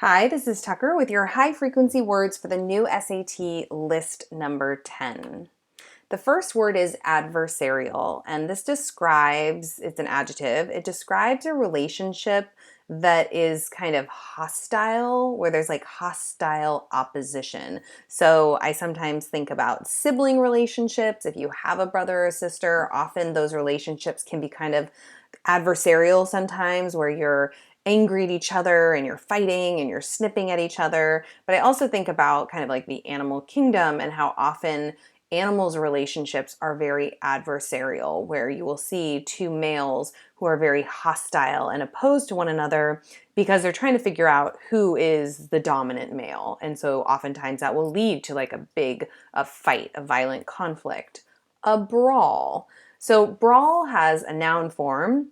Hi, this is Tucker with your high frequency words for the new SAT list number 10. The first word is adversarial, and this describes, it's an adjective, it describes a relationship that is kind of hostile, where there's like hostile opposition. So I sometimes think about sibling relationships. If you have a brother or sister, often those relationships can be kind of adversarial sometimes, where you're angry at each other and you're fighting and you're snipping at each other. But I also think about kind of like the animal kingdom and how often animals' relationships are very adversarial, where you will see two males who are very hostile and opposed to one another because they're trying to figure out who is the dominant male. And so oftentimes that will lead to like a fight, a violent conflict. A brawl. So brawl has a noun form,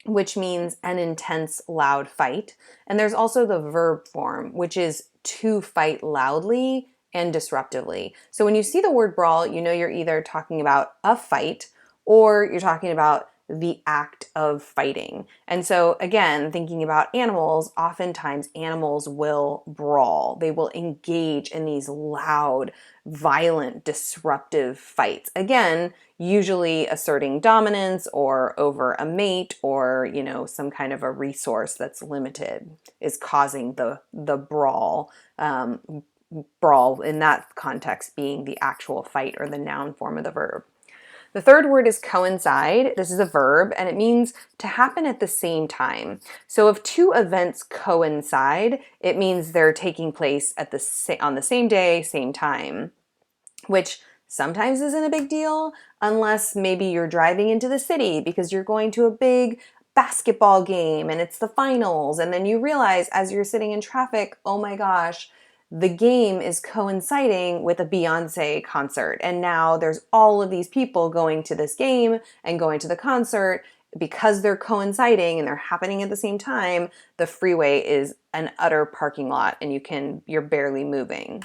which means an intense, loud fight. And there's also the verb form, which is to fight loudly and disruptively. So when you see the word brawl, you know you're either talking about a fight or you're talking about the act of fighting. And so again, thinking about animals, oftentimes animals will brawl. They will engage in these loud, violent, disruptive fights. Again, usually asserting dominance or over a mate or, some kind of a resource that's limited is causing the brawl. Brawl in that context being the actual fight or the noun form of the verb. The third word is coincide. This is a verb and it means to happen at the same time. So if two events coincide, it means they're taking place on the same day, same time, which sometimes isn't a big deal unless maybe you're driving into the city because you're going to a big basketball game and it's the finals, and then you realize as you're sitting in traffic, oh my gosh, the game is coinciding with a Beyonce concert. And now there's all of these people going to this game and going to the concert because they're coinciding and they're happening at the same time. The freeway is an utter parking lot and you're barely moving.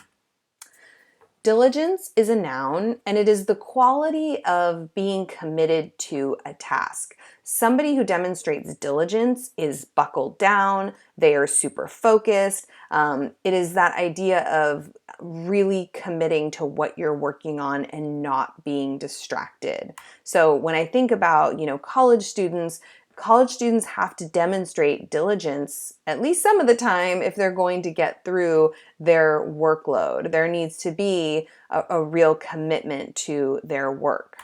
Diligence is a noun, and it is the quality of being committed to a task. Somebody who demonstrates diligence is buckled down, they are super focused. It is that idea of really committing to what you're working on and not being distracted. So when I think about, college students have to demonstrate diligence at least some of the time if they're going to get through their workload. There needs to be a real commitment to their work.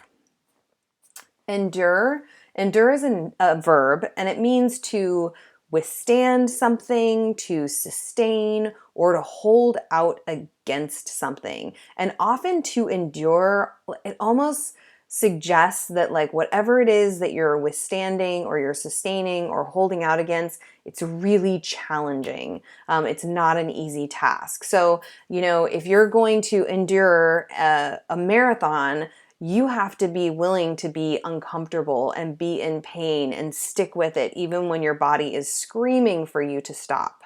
Endure. Endure is a verb, and it means to withstand something, to sustain, or to hold out against something. And often to endure, it almost suggests that like whatever it is that you're withstanding or you're sustaining or holding out against, it's really challenging. It's not an easy task. So, if you're going to endure a marathon, you have to be willing to be uncomfortable and be in pain and stick with it even when your body is screaming for you to stop.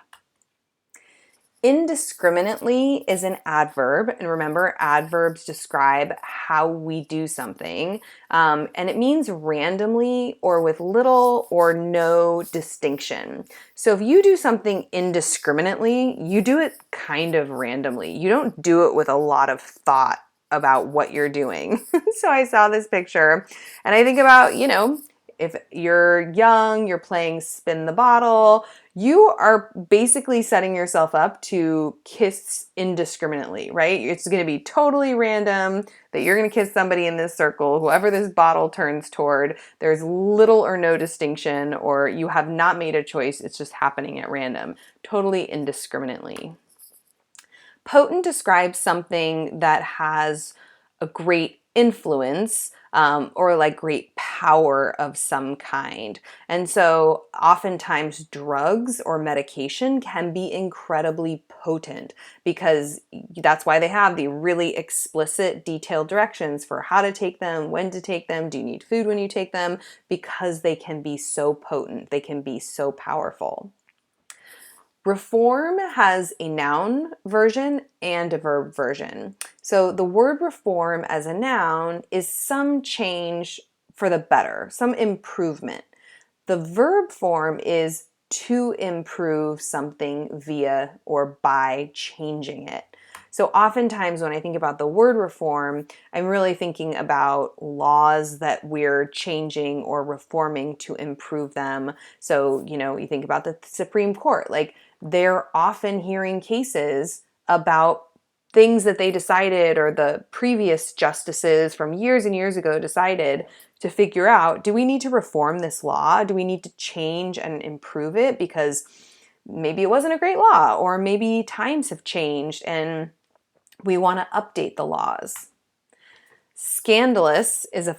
Indiscriminately is an adverb, and remember, adverbs describe how we do something, and it means randomly or with little or no distinction. So if you do something indiscriminately, you do it kind of randomly. You don't do it with a lot of thought about what you're doing. So I saw this picture and I think about, if you're young, you're playing spin the bottle, you are basically setting yourself up to kiss indiscriminately, right? It's going to be totally random that you're going to kiss somebody in this circle, whoever this bottle turns toward. There's little or no distinction, or you have not made a choice. It's just happening at random, totally indiscriminately. Potent describes something that has a great influence or like great power of some kind. And so oftentimes drugs or medication can be incredibly potent because that's why they have the really explicit detailed directions for how to take them, when to take them, do you need food when you take them, because they can be so potent, they can be so powerful. Reform has a noun version and a verb version. So the word reform as a noun is some change for the better, some improvement. The verb form is to improve something via or by changing it. So oftentimes when I think about the word reform, I'm really thinking about laws that we're changing or reforming to improve them. So, you think about the Supreme Court, like they're often hearing cases about things that they decided or the previous justices from years and years ago decided to figure out, do we need to reform this law? Do we need to change and improve it because maybe it wasn't a great law, or maybe times have changed and we want to update the laws. Scandalous is a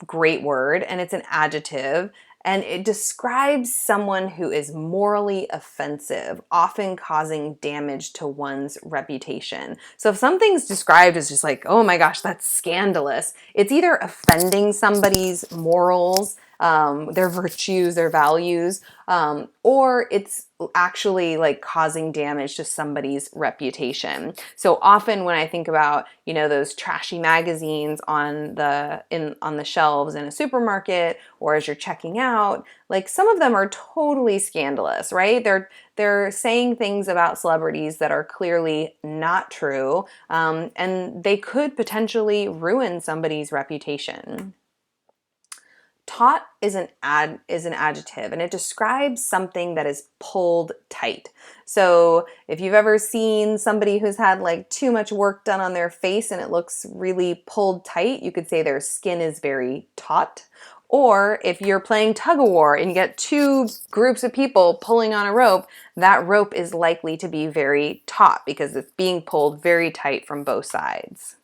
great word, and it's an adjective, and it describes someone who is morally offensive, often causing damage to one's reputation. So if something's described as just like, oh my gosh, that's scandalous, it's either offending somebody's morals, their virtues, their values, or it's actually like causing damage to somebody's reputation. So often when I think about, those trashy magazines on the shelves in a supermarket or as you're checking out, like some of them are totally scandalous, right? They're saying things about celebrities that are clearly not true, and they could potentially ruin somebody's reputation. Taut is an adjective, and it describes something that is pulled tight. So if you've ever seen somebody who's had like too much work done on their face and it looks really pulled tight, you could say their skin is very taut. Or if you're playing tug of war and you get two groups of people pulling on a rope, that rope is likely to be very taut because it's being pulled very tight from both sides.